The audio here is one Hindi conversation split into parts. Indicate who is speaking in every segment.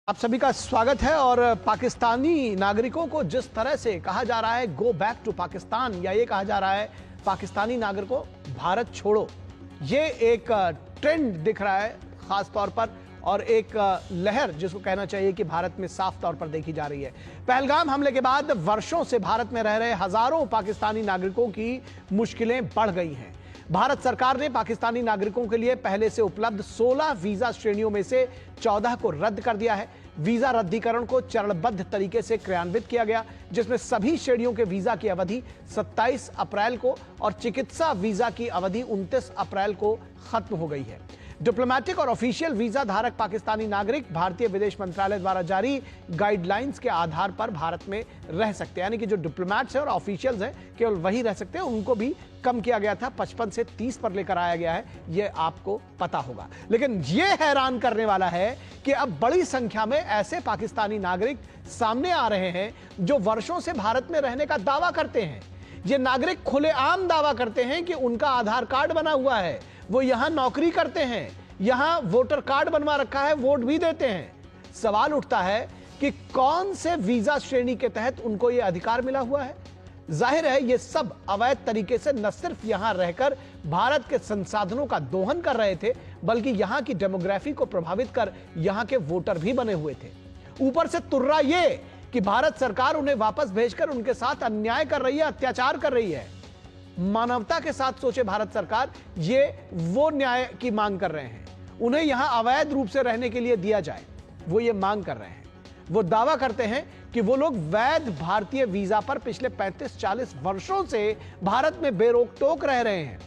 Speaker 1: आप सभी का स्वागत है। और पाकिस्तानी नागरिकों को जिस तरह से कहा जा रहा है गो बैक टू पाकिस्तान, या ये कहा जा रहा है पाकिस्तानी नागरिकों भारत छोड़ो, ये एक ट्रेंड दिख रहा है खास तौर पर, और एक लहर जिसको कहना चाहिए कि भारत में साफ तौर पर देखी जा रही है। पहलगाम हमले के बाद वर्षों से भारत में रह रहे हजारों पाकिस्तानी नागरिकों की मुश्किलें बढ़ गई हैं। भारत सरकार ने पाकिस्तानी नागरिकों के लिए पहले से उपलब्ध 16 वीजा श्रेणियों में से 14 को रद्द कर दिया है। वीजा रद्दीकरण को चरणबद्ध तरीके से क्रियान्वित किया गया, जिसमें सभी श्रेणियों के वीजा की अवधि 27 अप्रैल को और चिकित्सा वीजा की अवधि 29 अप्रैल को खत्म हो गई है। डिप्लोमेटिक और ऑफिशियल वीजा धारक पाकिस्तानी नागरिक भारतीय विदेश मंत्रालय द्वारा जारी गाइडलाइंस के आधार पर भारत में रह सकते हैं, यानी कि जो डिप्लोमेट्स हैं और ऑफिशियल्स हैं केवल वही रह सकते हैं। उनको भी कम किया गया था, 55 से 30 पर लेकर आया गया है, यह आपको पता होगा। लेकिन यह हैरान करने वाला है कि अब बड़ी संख्या में ऐसे पाकिस्तानी नागरिक सामने आ रहे हैं जो वर्षों से भारत में रहने का दावा करते हैं। ये नागरिक खुलेआम दावा करते हैं कि उनका आधार कार्ड बना हुआ है, वो यहां नौकरी करते हैं, यहां वोटर कार्ड बनवा रखा है, वोट भी देते हैं। सवाल उठता है कि कौन से वीजा श्रेणी के तहत उनको यह अधिकार मिला हुआ है। जाहिर है ये सब अवैध तरीके से न सिर्फ यहां रहकर भारत के संसाधनों का दोहन कर रहे थे, बल्कि यहां की डेमोग्राफी को प्रभावित कर यहां के वोटर भी बने हुए थे। ऊपर से तुर्रा ये कि भारत सरकार उन्हें वापस भेजकर उनके साथ अन्याय कर रही है, अत्याचार कर रही है। मानवता के साथ सोचे भारत सरकार, ये वो न्याय की मांग कर रहे हैं। उन्हें यहां अवैध रूप से रहने के लिए दिया जाए, वो ये मांग कर रहे हैं। वो दावा करते हैं कि वो लोग वैध भारतीय वीजा पर पिछले 35-40 वर्षों से भारत में बेरोक टोक रह रहे हैं।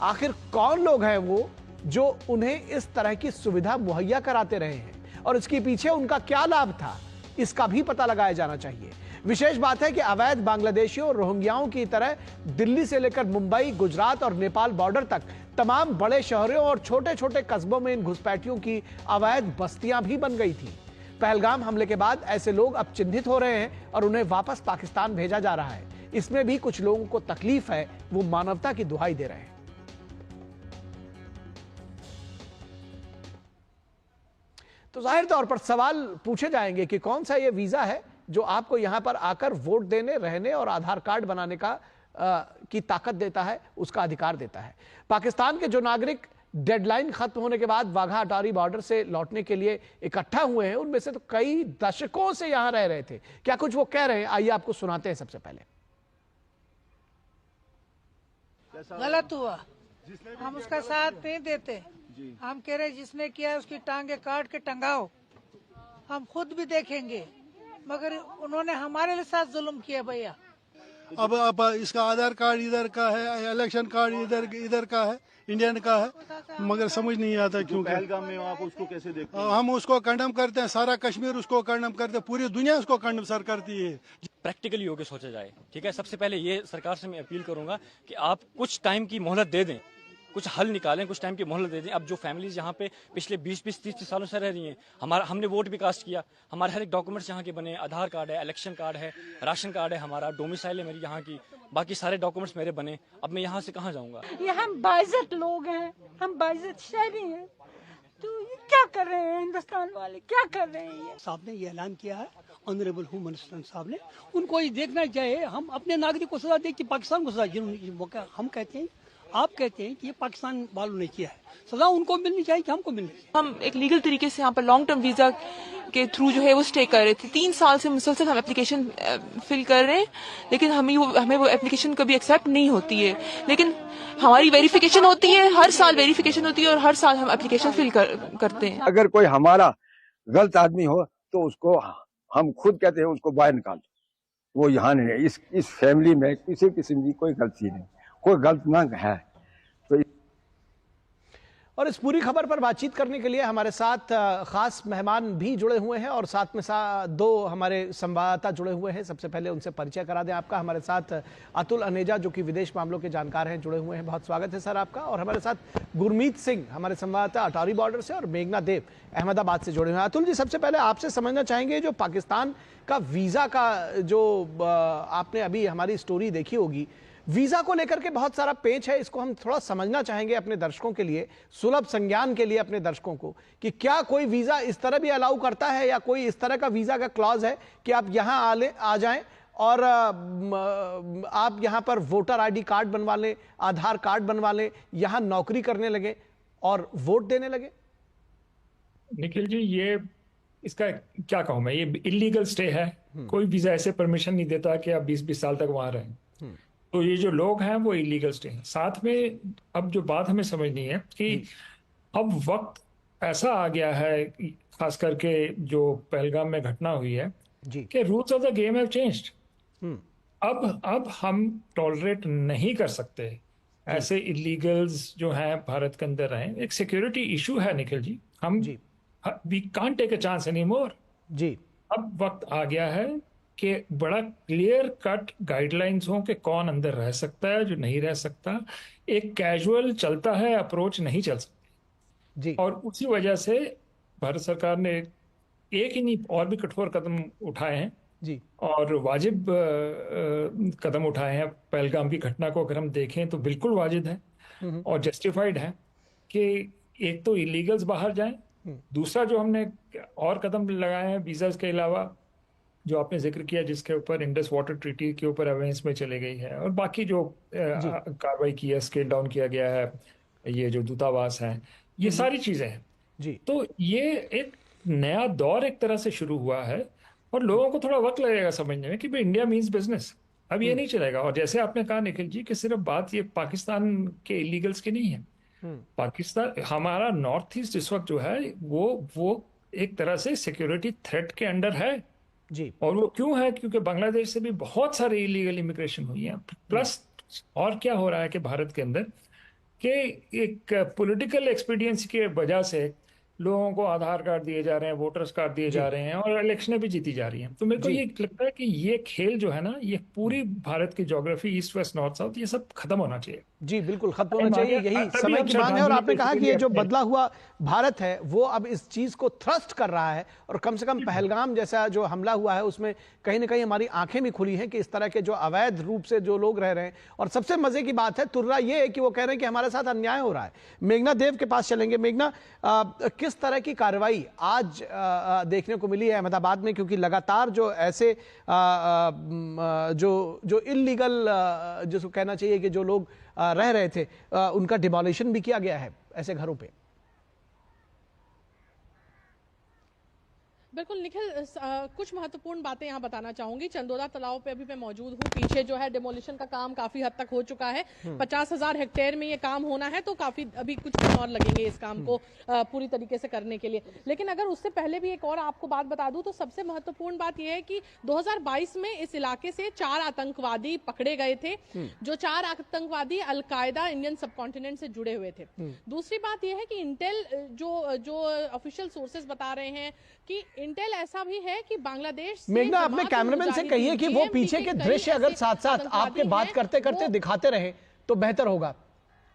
Speaker 1: आखिर कौन लोग हैं वो जो उन्हें इस तरह की सुविधा मुहैया कराते रहे हैं, और इसके पीछे उनका क्या लाभ था, इसका भी पता लगाया जाना चाहिए। विशेष बात है कि अवैध बांग्लादेशियों और रोहिंग्याओं की तरह दिल्ली से लेकर मुंबई, गुजरात और नेपाल बॉर्डर तक तमाम बड़े शहरों और छोटे छोटे कस्बों में इन घुसपैठियों की अवैध बस्तियां भी बन गई थी। पहलगाम हमले के बाद ऐसे लोग अब चिन्हित हो रहे हैं और उन्हें वापस पाकिस्तान भेजा जा रहा है। इसमें भी कुछ लोगों को तकलीफ है, वो मानवता की दुहाई दे रहे हैं। तो जाहिर तौर पर सवाल पूछे जाएंगे कि कौन सा ये वीजा है जो आपको यहां पर आकर वोट देने, रहने और आधार कार्ड बनाने का की ताकत देता है, उसका अधिकार देता है। पाकिस्तान के जो नागरिक डेडलाइन खत्म होने के बाद वाघा अटारी बॉर्डर से लौटने के लिए इकट्ठा हुए हैं, उनमें से तो कई दशकों से यहां रह रहे थे। क्या कुछ वो कह रहे हैं, आइए आपको सुनाते हैं। सबसे पहले,
Speaker 2: गलत हुआ, हम उसका साथ नहीं देते। हम कह रहे जिसने किया उसकी टांगे काट के टंगाओ, हम खुद भी देखेंगे, मगर उन्होंने हमारे साथ जुल्म किया भैया।
Speaker 3: अब इसका आधार कार्ड इधर का है, इलेक्शन कार्ड इधर का है, इंडियन का है, मगर समझ नहीं आता क्यों।
Speaker 4: पहलगाम में आप उसको कैसे देखते हैं?
Speaker 3: हम उसको कंडम करते हैं, सारा कश्मीर उसको कंडम करते हैं, पूरी दुनिया उसको कंडम सर करती है।
Speaker 5: प्रैक्टिकली होकर सोचा जाए, ठीक है। सबसे पहले ये सरकार से मैं अपील करूंगा कि आप कुछ टाइम की मोहलत दे दें, कुछ हल निकालें, कुछ टाइम की मोहलत दे दें। अब जो फैमिलीज यहाँ पे पिछले 20-30 सालों से रह रही हैं, हमने वोट भी कास्ट किया, हमारे हर एक डॉक्यूमेंट्स यहाँ के बने, आधार कार्ड है, इलेक्शन कार्ड है, राशन कार्ड है, हमारा डोमिसाइल है मेरी यहाँ की, बाकी सारे डॉक्यूमेंट्स मेरे बने। अब मैं यहाँ से कहाँ जाऊँगा?
Speaker 6: ये हम बाइज्जत लोग हैं, हम बाइज्जत शहरी हैं, तो ये क्या कर रहे हैं हिंदुस्तान वाले, क्या कर रहे हैं? ये
Speaker 7: साहब ने ये ऐलान किया है, ऑनरेबल होम मिनिस्टर साहब ने, उनको ये देखना चाहिए। हम अपने नागरिक को सजा दे कि पाकिस्तान को सजा। हम कहते हैं, आप कहते हैं कि ये पाकिस्तान वालों ने किया है, सजा उनको मिलनी चाहिए कि हमको मिलनी चाहिए।
Speaker 8: हम एक लीगल तरीके से यहाँ पर लॉन्ग टर्म वीजा के थ्रू जो है वो स्टे कर रहे थे। 3 साल से मुसलसल हम एप्लीकेशन फिल कर रहे हैं, लेकिन हमें वो एप्लीकेशन कभी एक्सेप्ट नहीं होती है। लेकिन हमारी वेरिफिकेशन होती है, हर साल वेरिफिकेशन होती है और हर साल हम एप्लीकेशन फिल करते हैं।
Speaker 9: अगर कोई हमारा गलत आदमी हो तो उसको हम खुद कहते हैं उसको बाहर निकाल दो। वो यहाँ नहीं है, इस फैमिली में किसी किस्म की कोई गलती नहीं, कोई गलत ना है। तो
Speaker 1: और इस पूरी खबर पर बातचीत करने के लिए हमारे साथ खास मेहमान भी जुड़े हुए हैं और साथ में 2 हमारे संवाददाता जुड़े हुए हैं। सबसे पहले उनसे परिचय करा दें आपका। हमारे साथ अतुल अनेजा जो कि विदेश मामलों के जानकार हैं जुड़े हुए हैं, बहुत स्वागत है सर आपका। और हमारे साथ गुरमीत सिंह हमारे संवाददाता अटारी बॉर्डर से, और मेघना देव अहमदाबाद से जुड़े हुए हैं। अतुल जी, सबसे पहले आपसे समझना चाहेंगे जो पाकिस्तान का वीज़ा का जो आपने अभी हमारी स्टोरी देखी होगी, वीजा को लेकर के बहुत सारा पेच है, इसको हम थोड़ा समझना चाहेंगे अपने दर्शकों के लिए, सुलभ संज्ञान के लिए अपने दर्शकों को, कि क्या कोई वीजा इस तरह भी अलाउ करता है या कोई इस तरह का वीजा का क्लॉज है कि आप यहां आ जाएं और आप यहां पर वोटर आईडी कार्ड बनवा लें, आधार कार्ड बनवा लें, यहां नौकरी करने लगे और वोट देने लगे?
Speaker 10: निखिल जी, ये इसका क्या कहूं मैं, ये इलीगल स्टे है। कोई वीजा ऐसे परमिशन नहीं देता कि आप 20-20 साल तक वहां रहें। तो ये जो लोग हैं वो इलीगल स्टे हैं। साथ में अब जो बात हमें समझनी है कि अब वक्त ऐसा आ गया है, खास करके जो पहलगाम में घटना हुई है, कि rules of the game have changed. अब हम टॉलरेट नहीं कर सकते ऐसे इलीगल्स जो हैं भारत के अंदर रहें। एक सिक्योरिटी इशू है निखिल जी, हम we can't take a chance any more
Speaker 1: जी।
Speaker 10: अब वक्त आ गया है कि बड़ा क्लियर कट गाइडलाइंस हो कि कौन अंदर रह सकता है, जो नहीं रह सकता। एक कैजुअल चलता है अप्रोच नहीं चल सकती
Speaker 1: जी।
Speaker 10: और उसी वजह से भारत सरकार ने एक ही नहीं और भी कठोर कदम उठाए हैं
Speaker 1: जी,
Speaker 10: और वाजिब कदम उठाए हैं। पहलगाम की घटना को अगर हम देखें तो बिल्कुल वाजिब है और जस्टिफाइड है कि एक तो इलीगल्स बाहर जाएं, दूसरा जो हमने और कदम लगाए हैं वीजाज के अलावा, जो आपने जिक्र किया जिसके ऊपर इंडस वाटर ट्रीटी के ऊपर अवेंस में चले गई है, और बाकी जो कार्रवाई की है, स्केल डाउन किया गया है, ये जो दूतावास है, ये सारी चीजें हैं
Speaker 1: जी।
Speaker 10: तो ये एक नया दौर एक तरह से शुरू हुआ है और लोगों को थोड़ा वक्त लगेगा समझने में कि भाई इंडिया मीन्स बिजनेस। अब ये नहीं चलेगा। और जैसे आपने कहा निखिल जी कि सिर्फ बात ये पाकिस्तान के इलीगल्स की नहीं है। पाकिस्तान, हमारा नॉर्थ ईस्ट इस वक्त जो है वो एक तरह से सिक्योरिटी थ्रेट के अंडर है
Speaker 1: जी।
Speaker 10: और वो क्यों है? क्योंकि बांग्लादेश से भी बहुत सारी इलीगल इमिग्रेशन हुई है। प्लस और क्या हो रहा है कि भारत के अंदर कि एक पॉलिटिकल एक्सपीडियंस की वजह से लोगों को आधार कार्ड दिए जा रहे हैं, वोटर्स कार्ड दिए जा रहे हैं और इलेक्शनें भी जीती जा रही हैं। तो मेरे को ये लगता है कि ये खेल जो है ना, ये पूरी भारत की geography, east west north south, ये सब खत्म होना चाहिए।
Speaker 1: जी बिल्कुल खत्म होना चाहिए, यही समय की मांग है। और आपने कहा कि ये जो बदला हुआ भारत है वो अब इस चीज को थ्रस्ट कर रहा है और कम से कम पहलगाम जैसा जो हमला हुआ है उसमें कहीं ना कहीं हमारी आंखें भी खुली हैं कि इस तरह के जो अवैध रूप से जो लोग रह रहे हैं। और सबसे मजे की बात है, तुर्रा ये है कि वो कह रहे हैं कि हमारे साथ अन्याय हो रहा है। मेघना देव के पास चलेंगे। मेघना, किस तरह की कार्रवाई आज देखने को मिली है अहमदाबाद में? क्योंकि लगातार जो ऐसे जो इलीगल जिसको कहना चाहिए कि जो लोग रह रहे थे उनका डिमोलिशन भी किया गया है ऐसे घरों पे।
Speaker 11: बिल्कुल निखिल, कुछ महत्वपूर्ण बातें यहाँ बताना चाहूंगी। चंदोदा तालाब पे अभी मैं मौजूद हूँ। पीछे जो है डिमोलिशन का काम काफी हद तक हो चुका है। 50,000 हेक्टेयर में ये काम होना है तो काफी अभी कुछ दिन और लगेंगे इस काम को पूरी तरीके से करने के लिए। लेकिन अगर उससे पहले भी एक और आपको बात बता दूं तो सबसे महत्वपूर्ण बात यह है कि 2022 में इस इलाके से 4 आतंकवादी पकड़े गए थे। जो 4 आतंकवादी अलकायदा इंडियन सबकॉन्टिनेंट से जुड़े हुए थे। दूसरी बात यह है कि इंटेल जो ऑफिशियल सोर्सेज बता रहे हैं कि इंटेल ऐसा भी है कि बांग्लादेश से
Speaker 1: मेघना, अपने कैमरामैन से कहिए कि वो पीछे के दृश्य अगर साथ साथ आपके बात करते करते दिखाते रहे तो बेहतर होगा।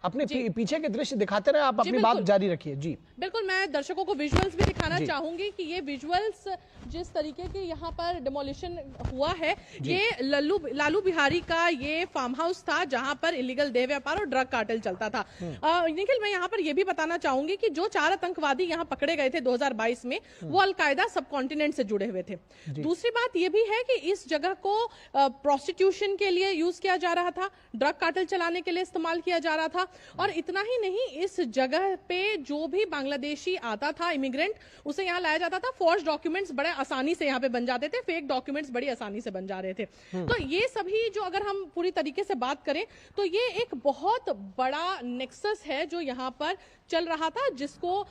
Speaker 1: अपने पीछे के दृश्य दिखाते रहे, आप अपनी बात जारी रखिए। जी
Speaker 11: बिल्कुल, मैं दर्शकों को विजुअल्स भी दिखाना चाहूंगी कि ये विजुअल्स जिस तरीके के यहाँ पर डिमोलिशन हुआ है, ये लालू बिहारी का ये फार्म हाउस था जहां पर इलीगल देह व्यापार और ड्रग कार्टेल चलता था। निखिल, मैं यहाँ पर ये भी बताना चाहूंगी कि जो 4 आतंकवादी यहाँ पकड़े गए थे 2022 में, वो अलकायदा सबकॉन्टिनेंट से जुड़े हुए थे। दूसरी बात ये भी है कि इस जगह को प्रोस्टिट्यूशन के लिए यूज किया जा रहा था, ड्रग कार्टेल चलाने के लिए इस्तेमाल किया जा रहा था। और इतना ही नहीं, इस जगह पे जो भी बांग्लादेशी आता था इमिग्रेंट, उसे यहाँ लाया जाता था। फॉर्ज डॉक्यूमेंट्स बड़े आसानी से यहाँ पे बन जाते थे, फेक डॉक्यूमेंट्स बड़ी आसानी से बन जा रहे थे। तो ये सभी जो अगर हम पूरी तरीके से बात करें तो ये एक बहुत बड़ा नेक्सस है जो यहाँ पर चल रहा था, जिसको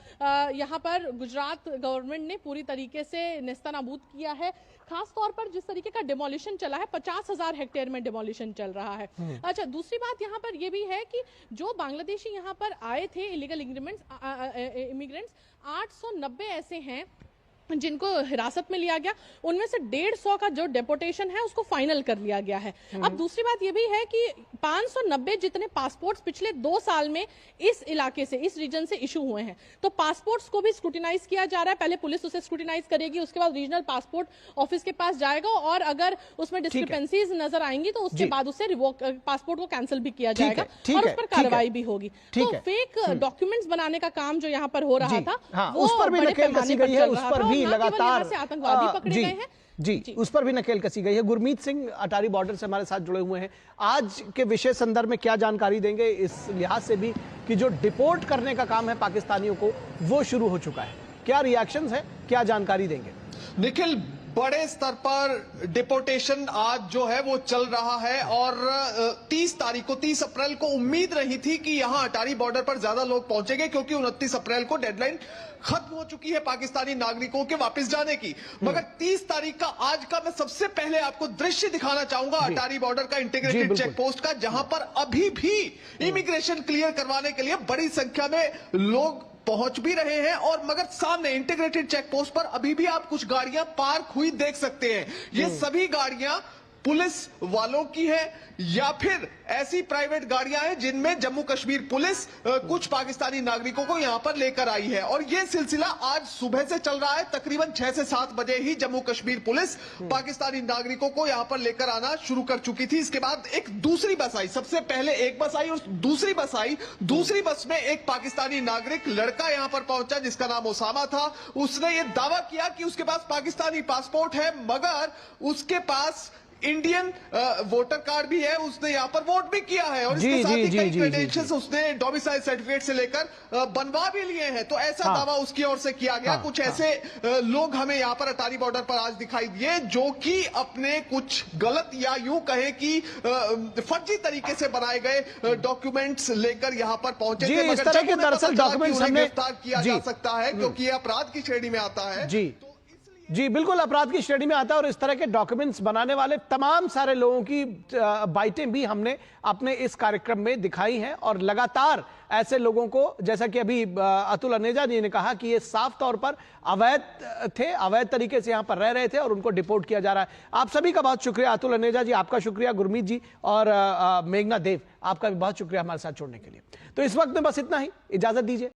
Speaker 11: यहाँ पर गुजरात गवर्नमेंट ने पूरी तरीके से नेस्तनाबूद किया है। खास तौर पर जिस तरीके का डिमोलिशन चला है, 50,000 हेक्टेयर में डिमोलिशन चल रहा है। अच्छा, दूसरी बात यहाँ पर यह भी है कि जो बांग्लादेशी यहाँ पर आए थे इलीगल इमिग्रेंट्स 890 ऐसे हैं जिनको हिरासत में लिया गया उनमें से 150 का जो डेपोटेशन है उसको फाइनल कर लिया गया है। अब दूसरी बात ये भी है कि 590 जितने पासपोर्ट्स पिछले 2 साल में इस इलाके से, इस रीजन से इशू हुए हैं, तो पासपोर्ट्स को भी स्क्रूटिनाइज किया जा रहा है। पहले पुलिस उसे स्क्रूटिनाइज करेगी, उसके बाद रीजनल पासपोर्ट ऑफिस के पास जाएगा और अगर उसमें डिस्क्रिपेंसीज नजर आएंगी तो उसके बाद उससे पासपोर्ट को कैंसिल भी किया जाएगा और उस पर कार्रवाई भी होगी। तो फेक डॉक्यूमेंट्स बनाने का काम जो यहाँ पर हो रहा था वो
Speaker 1: उस पर भी नकेल कसी गई है, उस पर भी लगातार
Speaker 11: आतंकवादी पकड़े गए हैं।
Speaker 1: जी, उस पर भी नकेल कसी गई है। गुरमीत सिंह अटारी बॉर्डर से हमारे साथ जुड़े हुए हैं। आज के विशेष संदर्भ में क्या जानकारी देंगे, इस लिहाज से भी कि जो डिपोर्ट करने का काम है पाकिस्तानियों को वो शुरू हो चुका है, क्या रिएक्शंस है, क्या जानकारी देंगे?
Speaker 12: निखिल, बड़े स्तर पर डिपोर्टेशन आज जो है वो चल रहा है और 30 अप्रैल को उम्मीद रही थी कि यहां अटारी बॉर्डर पर ज्यादा लोग पहुंचेंगे क्योंकि 29 अप्रैल को डेडलाइन खत्म हो चुकी है पाकिस्तानी नागरिकों के वापस जाने की। मगर 30 तारीख का आज का मैं सबसे पहले आपको दृश्य दिखाना चाहूंगा अटारी बॉर्डर का, इंटीग्रेटेड चेक पोस्ट का, जहां पर अभी भी इमिग्रेशन क्लियर करवाने के लिए बड़ी संख्या में लोग पहुंच भी रहे हैं और मगर सामने इंटीग्रेटेड चेक पोस्ट पर अभी भी आप कुछ गाड़ियां पार्क हुई देख सकते हैं। ये सभी गाड़ियां पुलिस वालों की है या फिर ऐसी प्राइवेट गाड़ियां हैं जिनमें जम्मू कश्मीर पुलिस कुछ पाकिस्तानी नागरिकों को यहां पर लेकर आई है। और यह सिलसिला आज सुबह से चल रहा है। तकरीबन 6 से 7 बजे ही जम्मू कश्मीर पुलिस पाकिस्तानी नागरिकों को यहां पर लेकर आना शुरू कर चुकी थी। इसके बाद एक दूसरी बस आई, सबसे पहले एक बस आई और दूसरी बस आई। दूसरी बस में एक पाकिस्तानी नागरिक लड़का यहां पर पहुंचा जिसका नाम ओसामा था। उसने ये दावा किया कि उसके पास पाकिस्तानी पासपोर्ट है मगर उसके पास इंडियन वोटर कार्ड भी है, उसने यहाँ पर वोट भी किया है और इसके साथ ही कई क्रेडेंशियल्स उसने डोमिसाइल सर्टिफिकेट से लेकर बनवा भी लिए हैं। तो ऐसा दावा उसकी ओर से किया गया। कुछ ऐसे लोग हमें यहाँ पर अटारी बॉर्डर पर आज दिखाई दिए जो कि अपने कुछ गलत या यूं कहे कि फर्जी तरीके से बनाए गए डॉक्यूमेंट्स लेकर यहाँ पर पहुंचे थे।
Speaker 1: इस तरह के दरअसल डॉक्यूमेंट्स हमने
Speaker 12: गिरफ्तार किया जा सकता है क्योंकि यह अपराध की श्रेणी में आता है।
Speaker 1: जी बिल्कुल अपराध की श्रेणी में आता है और इस तरह के डॉक्यूमेंट्स बनाने वाले तमाम सारे लोगों की बाइटें भी हमने अपने इस कार्यक्रम में दिखाई हैं और लगातार ऐसे लोगों को, जैसा कि अभी अतुल अनेजा जी ने कहा कि ये साफ तौर पर अवैध थे, अवैध तरीके से यहां पर रह रहे थे और उनको डिपोर्ट किया जा रहा है। आप सभी का बहुत शुक्रिया। अतुल अनेजा जी आपका शुक्रिया, गुरमीत जी और मेघना देव आपका भी बहुत शुक्रिया हमारे साथ जुड़ने के लिए। तो इस वक्त में बस इतना ही, इजाजत दीजिए।